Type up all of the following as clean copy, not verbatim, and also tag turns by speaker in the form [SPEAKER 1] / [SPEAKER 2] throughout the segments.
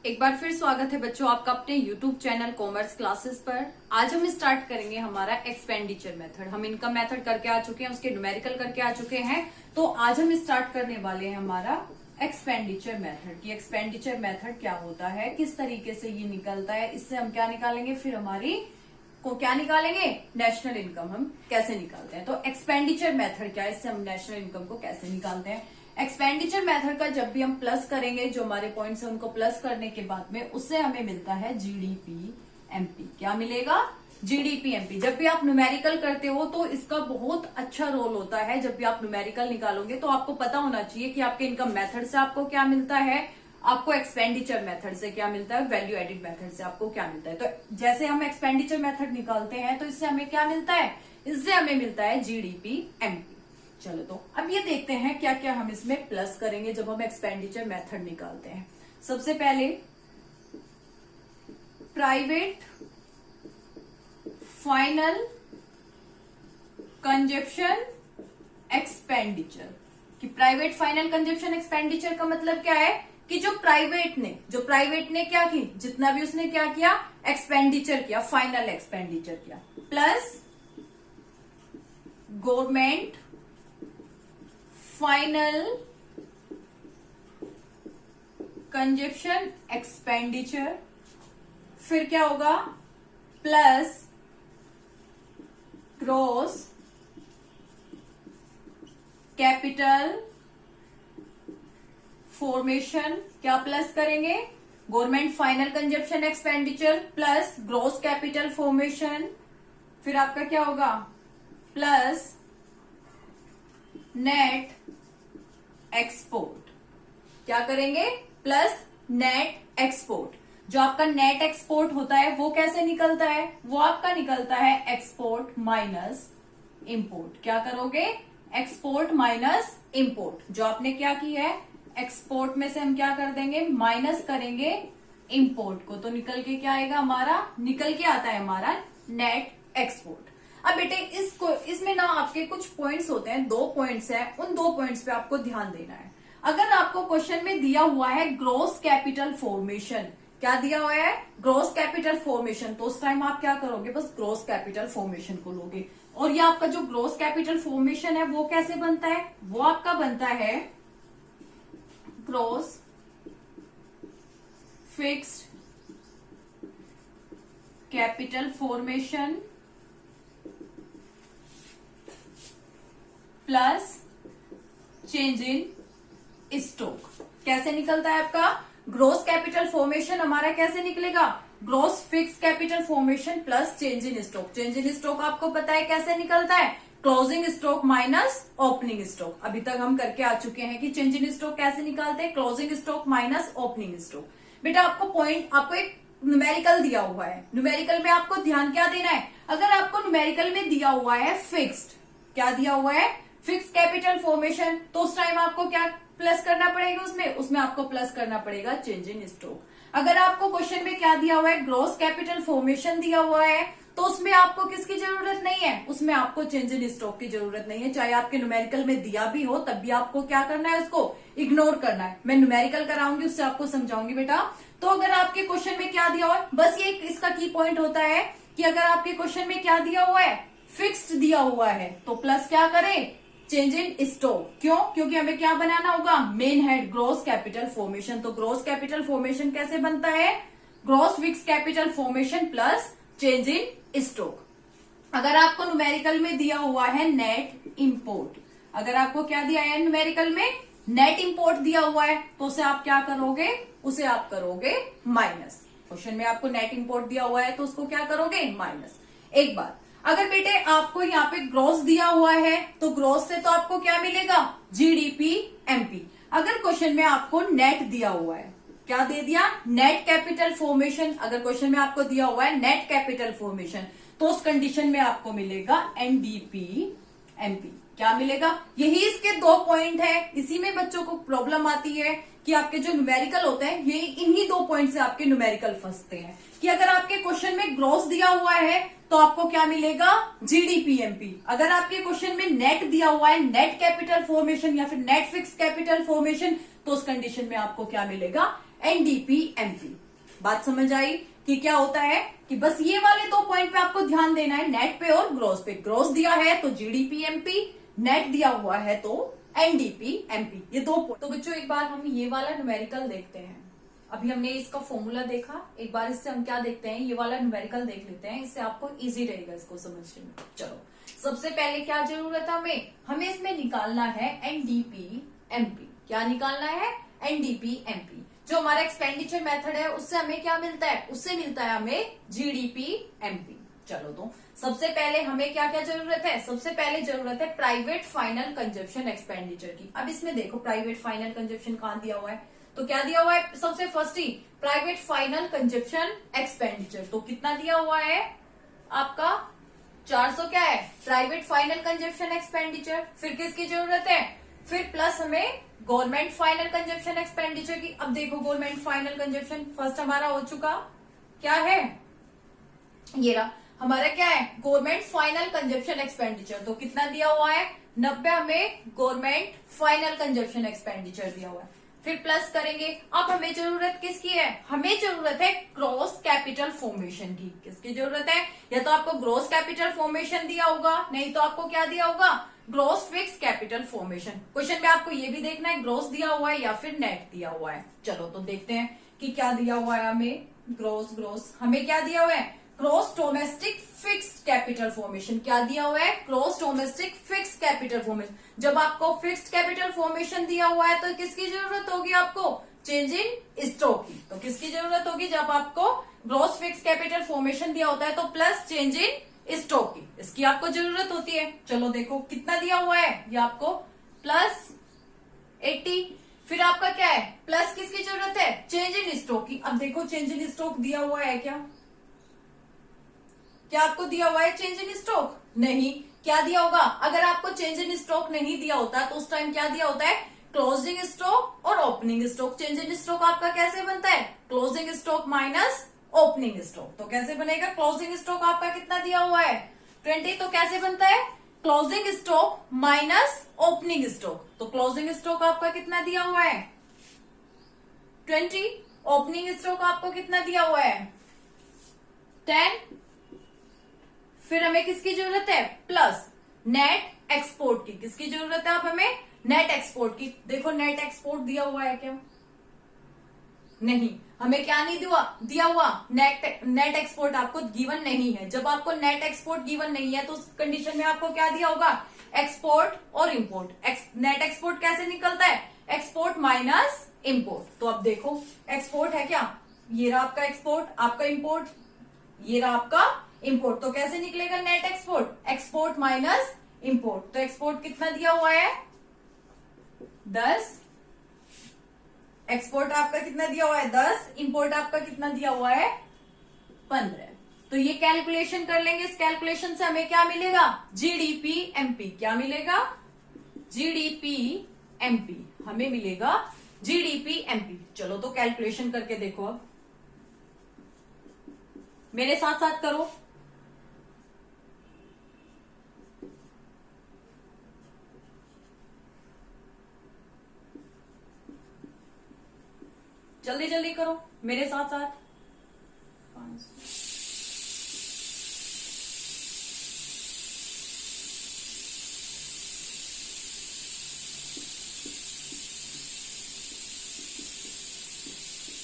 [SPEAKER 1] एक बार फिर स्वागत है बच्चों आपका अपने YouTube चैनल कॉमर्स क्लासेस पर। आज हम स्टार्ट करेंगे हमारा एक्सपेंडिचर मेथड। हम इनकम मेथड करके आ चुके हैं, उसके न्यूमेरिकल करके आ चुके हैं। तो आज हम स्टार्ट करने वाले हैं हमारा एक्सपेंडिचर मेथड की। एक्सपेंडिचर मेथड क्या होता है, किस तरीके से ये निकलता है, इससे हम क्या निकालेंगे, फिर हमारी को क्या निकालेंगे, नेशनल इनकम हम कैसे निकालते हैं। तो एक्सपेंडिचर मेथड क्या है, इससे हम नेशनल इनकम को कैसे निकालते हैं। एक्सपेंडिचर मेथड का जब भी हम प्लस करेंगे, जो हमारे पॉइंट्स है उनको प्लस करने के बाद में उससे हमें मिलता है जीडीपी एमपी। क्या मिलेगा, जीडीपी एमपी। जब भी आप न्यूमेरिकल करते हो तो इसका बहुत अच्छा रोल होता है। जब भी आप न्यूमेरिकल निकालोगे तो आपको पता होना चाहिए कि आपके इनकम मेथड से आपको क्या मिलता है, आपको एक्सपेंडिचर मेथड से क्या मिलता है, वैल्यू एडिड मेथड से आपको क्या मिलता है। तो जैसे हम एक्सपेंडिचर मेथड निकालते हैं तो इससे हमें क्या मिलता है, इससे हमें मिलता है जीडीपी एमपी। चलो तो अब ये देखते हैं क्या क्या हम इसमें प्लस करेंगे जब हम एक्सपेंडिचर मेथड निकालते हैं। सबसे पहले प्राइवेट फाइनल कंजप्शन एक्सपेंडिचर। कि प्राइवेट फाइनल कंजप्शन एक्सपेंडिचर का मतलब क्या है कि जो प्राइवेट ने क्या की, जितना भी उसने क्या किया, एक्सपेंडिचर किया, फाइनल एक्सपेंडिचर किया, plus government final consumption expenditure, फिर क्या होगा, प्लस ग्रॉस कैपिटल फॉर्मेशन। क्या प्लस करेंगे, government final consumption expenditure plus gross capital formation. फिर आपका क्या होगा, प्लस नेट एक्सपोर्ट। क्या करेंगे, प्लस नेट एक्सपोर्ट। जो आपका नेट एक्सपोर्ट होता है वो कैसे निकलता है, वो आपका निकलता है एक्सपोर्ट माइनस इंपोर्ट। क्या करोगे, एक्सपोर्ट माइनस इंपोर्ट। जो आपने क्या की है, एक्सपोर्ट में से हम क्या कर देंगे, माइनस करेंगे इंपोर्ट को, तो निकल के क्या आएगा हमारा, निकल के आता है हमारा नेट एक्सपोर्ट। अब बेटे इसमें ना आपके कुछ पॉइंट्स होते हैं, 2 पॉइंट्स हैं, उन 2 पॉइंट्स पे आपको ध्यान देना है। अगर आपको क्वेश्चन में दिया हुआ है ग्रॉस कैपिटल फॉर्मेशन, क्या दिया हुआ है, ग्रॉस कैपिटल फॉर्मेशन, तो उस टाइम आप क्या करोगे, बस ग्रॉस कैपिटल फॉर्मेशन को लोगे। और ये आपका जो ग्रॉस कैपिटल फॉर्मेशन है वो कैसे बनता है, वो आपका बनता है gross fixed capital formation plus change in stock. कैसे निकलता है आपका ग्रॉस कैपिटल फॉर्मेशन, हमारा कैसे निकलेगा, gross fix capital formation plus change in stock. Change in stock आपको पता है कैसे निकलता है, closing stock minus opening stock. अभी तक हम करके आ चुके हैं कि चेंज इन स्टॉक कैसे निकालते हैं, closing stock minus opening stock. बेटा आपको एक न्यूमेरिकल दिया हुआ है, न्यूमेरिकल में आपको ध्यान क्या देना है, अगर आपको न्यूमेरिकल में दिया हुआ है फिक्स्ड, क्या दिया हुआ है, फिक्स कैपिटल फॉर्मेशन, तो उस टाइम आपको क्या प्लस करना पड़ेगा, उसमें आपको प्लस करना पड़ेगा चेंज इन स्टॉक। अगर आपको क्वेश्चन में क्या दिया हुआ है, ग्रॉस कैपिटल फॉर्मेशन दिया हुआ है, तो उसमें आपको किसकी जरूरत नहीं है, उसमें आपको चेंज इन स्टॉक की जरूरत नहीं है। चाहे आपके न्यूमेरिकल में दिया भी हो तब भी आपको क्या करना है, उसको इग्नोर करना है। मैं न्यूमेरिकल कराऊंगी, उससे आपको समझाऊंगी बेटा। तो अगर आपके क्वेश्चन में क्या दिया हुआ है, बस ये इसका की पॉइंट होता है कि अगर आपके क्वेश्चन में क्या दिया हुआ है, फिक्स्ड दिया हुआ है, तो प्लस क्या करें, चेंज इन स्टॉक। क्यों, क्योंकि हमें क्या बनाना होगा, main head gross capital formation. तो ग्रॉस कैपिटल फॉर्मेशन कैसे बनता है, gross fix capital formation plus change in stock. अगर आपको न्यूमेरिकल में दिया हुआ है नेट इंपोर्ट, अगर आपको क्या दिया है न्यूमेरिकल में, नेट इंपोर्ट दिया हुआ है, तो उसे आप क्या करोगे, उसे आप करोगे माइनस। क्वेश्चन में आपको नेट इंपोर्ट दिया हुआ है तो उसको क्या करोगे, माइनस। एक बात, अगर बेटे आपको यहाँ पे ग्रॉस दिया हुआ है तो ग्रॉस से तो आपको क्या मिलेगा, जीडीपी एमपी। अगर क्वेश्चन में आपको नेट दिया हुआ है, क्या दे दिया, नेट कैपिटल फॉर्मेशन, अगर क्वेश्चन में आपको दिया हुआ है नेट कैपिटल फॉर्मेशन, तो उस कंडीशन में आपको मिलेगा एनडीपी एमपी। क्या मिलेगा, यही इसके 2 पॉइंट है। इसी में बच्चों को प्रॉब्लम आती है कि आपके जो न्यूमेरिकल होते हैं ये इन्हीं 2 पॉइंट से आपके न्यूमेरिकल फंसते हैं। कि अगर आपके क्वेश्चन में ग्रॉस दिया हुआ है तो आपको क्या मिलेगा, जीडीपीएमपी। अगर आपके क्वेश्चन में नेट दिया हुआ है, नेट कैपिटल फॉर्मेशन या फिर नेट फिक्स कैपिटल फॉर्मेशन, तो उस कंडीशन में आपको क्या मिलेगा, एनडीपी-एमपी। बात समझ आई कि क्या होता है कि बस ये वाले 2 पॉइंट पे आपको ध्यान देना है, नेट पे और ग्रॉस पे। ग्रॉस दिया है तो जीडीपी-एमपी, नेट दिया हुआ है तो एनडीपी-एमपी, ये 2 पॉइंट। तो बच्चों एक बार हम ये वाला न्यूमेरिकल देखते हैं। अभी हमने इसका फॉर्मूला देखा, एक बार इससे हम क्या देखते हैं, ये वाला न्यूमेरिकल देख लेते हैं, इससे आपको इजी रहेगा इसको समझने में। चलो सबसे पहले क्या जरूरत है हमें इसमें निकालना है एनडीपी-एमपी। क्या निकालना है? एनडीपी-एमपी। जो हमारा एक्सपेंडिचर मेथड है उससे हमें क्या मिलता है? उससे मिलता है हमें जीडीपी-एमपी। चलो तो सबसे पहले हमें क्या क्या जरूरत है? सबसे पहले जरूरत है प्राइवेट फाइनल कंजप्शन एक्सपेंडिचर की। अब इसमें देखो प्राइवेट फाइनल कंजप्शन कहां दिया हुआ है, तो क्या दिया हुआ है? सबसे फर्स्ट ही प्राइवेट फाइनल कंजप्शन एक्सपेंडिचर, तो कितना दिया हुआ है आपका? 400 क्या है? Private final consumption expenditure. फिर किसकी जरूरत है? फिर प्लस हमें गवर्नमेंट फाइनल कंजप्शन एक्सपेंडिचर की। अब देखो गवर्नमेंट फाइनल कंजप्शन फर्स्ट हमारा हो चुका, क्या है? ये रहा हमारा, क्या है? Government final consumption expenditure. तो कितना दिया हुआ है? 90 हमें गवर्नमेंट फाइनल कंजप्शन एक्सपेंडिचर दिया हुआ है। फिर प्लस करेंगे। अब हमें जरूरत किसकी है? हमें जरूरत है ग्रॉस कैपिटल फॉर्मेशन की। किसकी जरूरत है? या तो आपको ग्रॉस कैपिटल फॉर्मेशन दिया होगा, नहीं तो आपको क्या दिया होगा? Gross fix capital formation. Question में आपको ये भी देखना है ग्रॉस दिया हुआ है या फिर नेट दिया हुआ है। चलो तो देखते हैं कि क्या दिया हुआ है हमें। ग्रॉस हमें क्या दिया हुआ है? Gross domestic fixed capital formation. क्या दिया हुआ है? Gross domestic fixed capital formation. जब आपको फिक्स्ड कैपिटल फॉर्मेशन दिया हुआ है तो किसकी जरूरत होगी आपको? चेंज इन स्टॉक की। तो किसकी जरूरत होगी जब आपको ग्रॉस फिक्स्ड कैपिटल फॉर्मेशन दिया होता है? तो प्लस चेंज इन स्टॉक की, इसकी आपको जरूरत होती है। चलो देखो कितना दिया हुआ है, ये आपको प्लस 80। फिर आपका क्या है? प्लस किसकी जरूरत है? चेंज इन स्टॉक की। अब देखो चेंज इन स्टॉक दिया हुआ है क्या? क्या आपको दिया हुआ है चेंज इन स्टॉक? नहीं। क्या दिया होगा? अगर आपको चेंज इन स्टॉक नहीं दिया होता तो उस टाइम क्या दिया होता है? क्लोजिंग स्टॉक और opening stock. Change in stock आपका कैसे बनता है? Closing stock minus opening stock. तो कैसे बनेगा? क्लोजिंग स्टॉक आपका कितना दिया हुआ है? 20। तो कैसे बनता है? Closing stock minus opening stock. तो क्लोजिंग स्टॉक आपका कितना दिया हुआ है? 20। ओपनिंग स्टॉक आपको कितना दिया हुआ है? 10। फिर हमें किसकी जरूरत है? प्लस नेट एक्सपोर्ट की। किसकी जरूरत है? अब हमें नेट एक्सपोर्ट की। देखो नेट एक्सपोर्ट दिया हुआ है क्या? नहीं। हमें क्या नहीं दिया हुआ? नेट एक्सपोर्ट आपको गिवन नहीं है। जब आपको नेट एक्सपोर्ट गिवन नहीं है तो उस कंडीशन में आपको क्या दिया होगा? एक्सपोर्ट और इंपोर्ट। नेट एक्सपोर्ट कैसे निकलता है? Export minus import. तो अब देखो एक्सपोर्ट है क्या? ये रहा आपका एक्सपोर्ट, आपका इंपोर्ट, ये रहा आपका इंपोर्ट। तो कैसे निकलेगा net export? Export minus import. तो एक्सपोर्ट कितना दिया हुआ है? 10। एक्सपोर्ट आपका कितना दिया हुआ है? 10। इंपोर्ट आपका कितना दिया हुआ है? 15। तो ये कैलकुलेशन कर लेंगे। इस कैलकुलेशन से हमें क्या मिलेगा? जीडीपी-एमपी। क्या मिलेगा? जीडीपी-एमपी। हमें मिलेगा जीडीपी-एमपी। चलो तो कैलकुलेशन करके देखो, अब मेरे साथ साथ करो। जल्दी जल्दी करो मेरे साथ साथ। 500।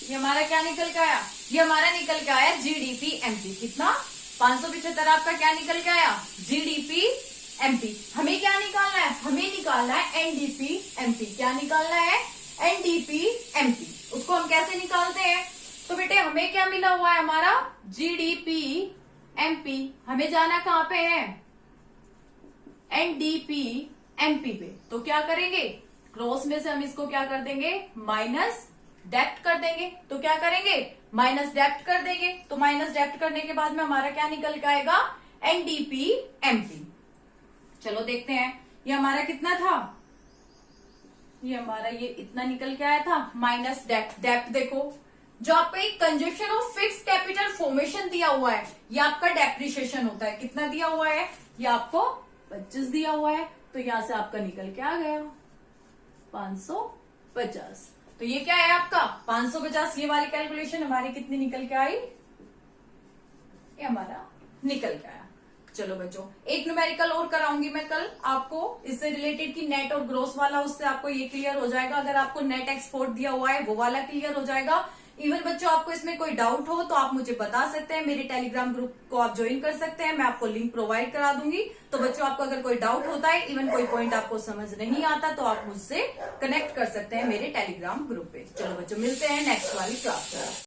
[SPEAKER 1] ये हमारा क्या निकल के आया? ये हमारा निकल के आया जीडीपी-एमपी। कितना? 575 आपका क्या निकल के आया? जीडीपी-एमपी। हमें क्या निकालना है? हमें निकालना है एनडीपी-एमपी। क्या निकालना है? एनडीपी-एमपी। उसको हम कैसे निकालते हैं? तो बेटे हमें क्या मिला हुआ है? हमारा जीडीपी-एमपी। हमें जाना कहां पे है? एनडीपी-एमपी पे। तो क्या करेंगे? क्रॉस में से हम इसको क्या कर देंगे? माइनस डेप्ट कर देंगे। तो क्या करेंगे? माइनस डेप्ट कर देंगे। तो माइनस डेप्ट करने के बाद में हमारा क्या निकल के आएगा? एनडीपी-एमपी। चलो देखते हैं ये हमारा कितना था। ये हमारा ये इतना निकल के आया था माइनस डेप्ट। डेप्ट देखो, जो आपका एक consumption of fix capital formation दिया हुआ है, ये आपका डेप्रिशिएशन होता है। कितना दिया हुआ है? ये आपको 25 दिया हुआ है। तो यहां से आपका निकल के आ गया 550। तो ये क्या है आपका 550, ये वाली कैलकुलेशन हमारी कितनी निकल के आई, ये हमारा निकल के आया। चलो बच्चों, एक न्यूमेरिकल और कराऊंगी मैं कल आपको इससे रिलेटेड की नेट और ग्रोस वाला, उससे आपको ये क्लियर हो जाएगा। अगर आपको नेट एक्सपोर्ट दिया हुआ है वो वाला क्लियर हो जाएगा। इवन बच्चों आपको इसमें कोई डाउट हो तो आप मुझे बता सकते हैं, मेरे टेलीग्राम ग्रुप को आप ज्वाइन कर सकते हैं, मैं आपको लिंक प्रोवाइड करा दूंगी। तो बच्चों आपको अगर कोई डाउट होता है, इवन कोई पॉइंट आपको समझ नहीं आता, तो आप मुझसे कनेक्ट कर सकते हैं मेरे टेलीग्राम ग्रुप पे। चलो बच्चों, मिलते हैं नेक्स्ट वाली क्लास में।